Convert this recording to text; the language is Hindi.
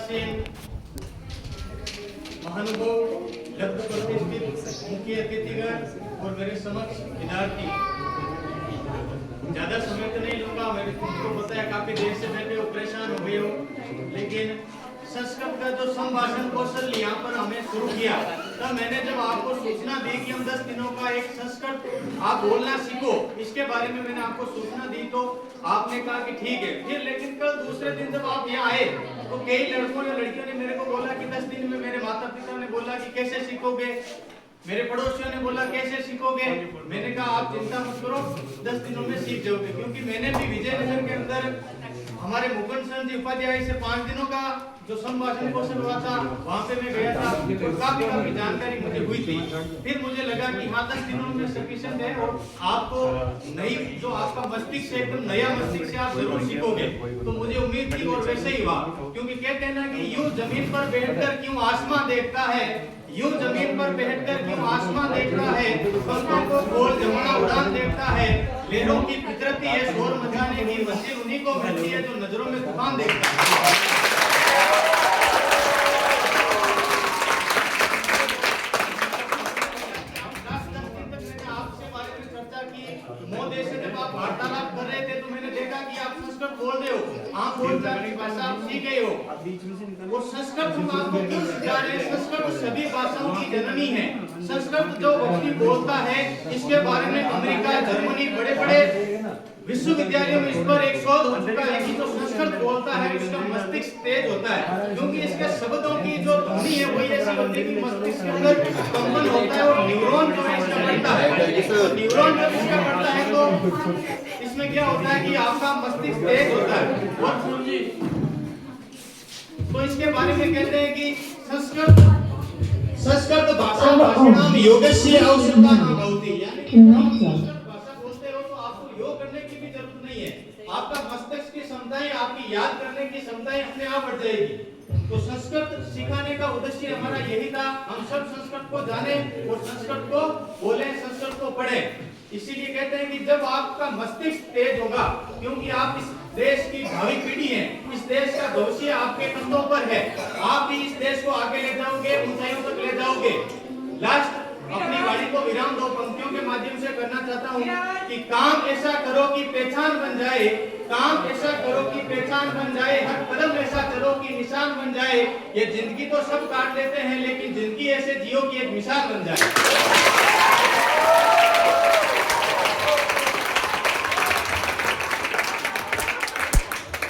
से महानुभव लब्ध प्रतिष्ठित मुख्य अतिथिगण और मेरे समक्ष विद्यार्थी, ज्यादा समय तो नहीं लूंगा। मेरे को पता है काफी देर से बैठे हो, परेशान हो गए हो, लेकिन संस्कृत का जो संभाषण कौशल यहाँ पर हमने शुरू किया, तब मैंने जब आपको सूचना दी कि हम 10 दिनों का एक संस्कृत आप बोलना सीखो, इसके बारे में मैंने आपको सूचना दी, तो आपने कहा कि ठीक है। फिर लेकिन कल दूसरे दिन जब आप यहाँ आए तो कई लड़कों या लड़कियों ने मेरे को बोला कि 10 दिन में, मेरे माता पिता ने बोला कि कैसे सीखोगे, मेरे पड़ोसियों ने बोला कैसे सीखोगे। मैंने कहा आप चिंता मत करो, 10 दिनों में सीख जाओगे। क्योंकि मैंने भी विजयनगर के अंदर हमारे मुकुंद चंद जी उपाध्याय से 5 दिनों का जो संभाषण कौशल हुआ था, वहाँ पे मैं गया था, तो काफी जानकारी मुझे हुई थी। फिर मुझे लगा कि हाँ 10 दिनों में सफिशिएंट है और आपको नई जो आपका मस्तिष्क है, एकदम नया मस्तिष्क से आप जरूर सीखोगे। तो मुझे उम्मीद थी और वैसे ही हुआ। क्योंकि कहते हैं ना कि यूं जमीन पर बैठकर क्यों आसमां देखता है, यूं जमीन पर बैठकर क्यों आसमां देखता है, पंखों को गोल जमाना उड़ान देखता है, लहरों की फितरत है शोर मचाने की, मंजिल उन्हीं को मिलती है जो नजरों में तूफान देखता है। मोदी से जब आप वार्तालाप कर रहे थे तो मैंने देखा कि आप संस्कृत बोल रहे हो, आप बोलचाल की भाषा आप सीख गए हो। वो संस्कृत हम आपको क्यों सिखा रहे हैं? संस्कृत सभी भाषाओं की जननी है। संस्कृत जो व्यक्ति बोलता है, इसके बारे में अमेरिका, जर्मनी, बड़े बड़े विश्वविद्यालयों में इस पर एक शोध हो चुका है कि जो संस्कृत बोलता है उसका मस्तिष्क तेज होता है, क्योंकि इसके शब्दों की जो ध्वनि है वही ऐसी होती है कि मस्तिष्क के अंदर कंपन होता है और न्यूरॉन जो है इसका बढ़ता है। न्यूरॉन जब इसका बढ़ता है तो इसमें क्या होता है कि आपका मस्तिष्क तेज होता है। और सुनिए, तो इसके बारे में कहते हैं कि संस्कृत भाषा भाषणाम योगस्य आवश्यकता न भवति, यानी कि योग करने की भी जरूरत नहीं है, आपका मस्तिष्क की क्षमताएं, आपकी याद करने की क्षमताएं अपने आप बढ़ जाएगी। तो संस्कृत सिखाने का उद्देश्य हमारा यही था, हम सब संस्कृत को जाने और संस्कृत को बोले, संस्कृत को पढ़े। इसीलिए कहते हैं कि जब आपका मस्तिष्क तेज होगा, क्योंकि आप इस देश की भावी पीढ़ी है, इस देश का भविष्य आपके कंधों पर है, आप भी इस देश को आगे ले जाओगे, ऊंचाइयों तक ले जाओगे। लास्ट अपनी वाणी को विराम दो पंक्तियों के माध्यम से करना चाहता हूँ कि काम ऐसा करो कि पहचान बन जाए, काम ऐसा करो कि पहचान बन जाए, हर कदम ऐसा चलो कि निशान बन जाए। ये जिंदगी तो सब काट लेते हैं, लेकिन जिंदगी ऐसे जियो कि एक मिसाल बन जाए।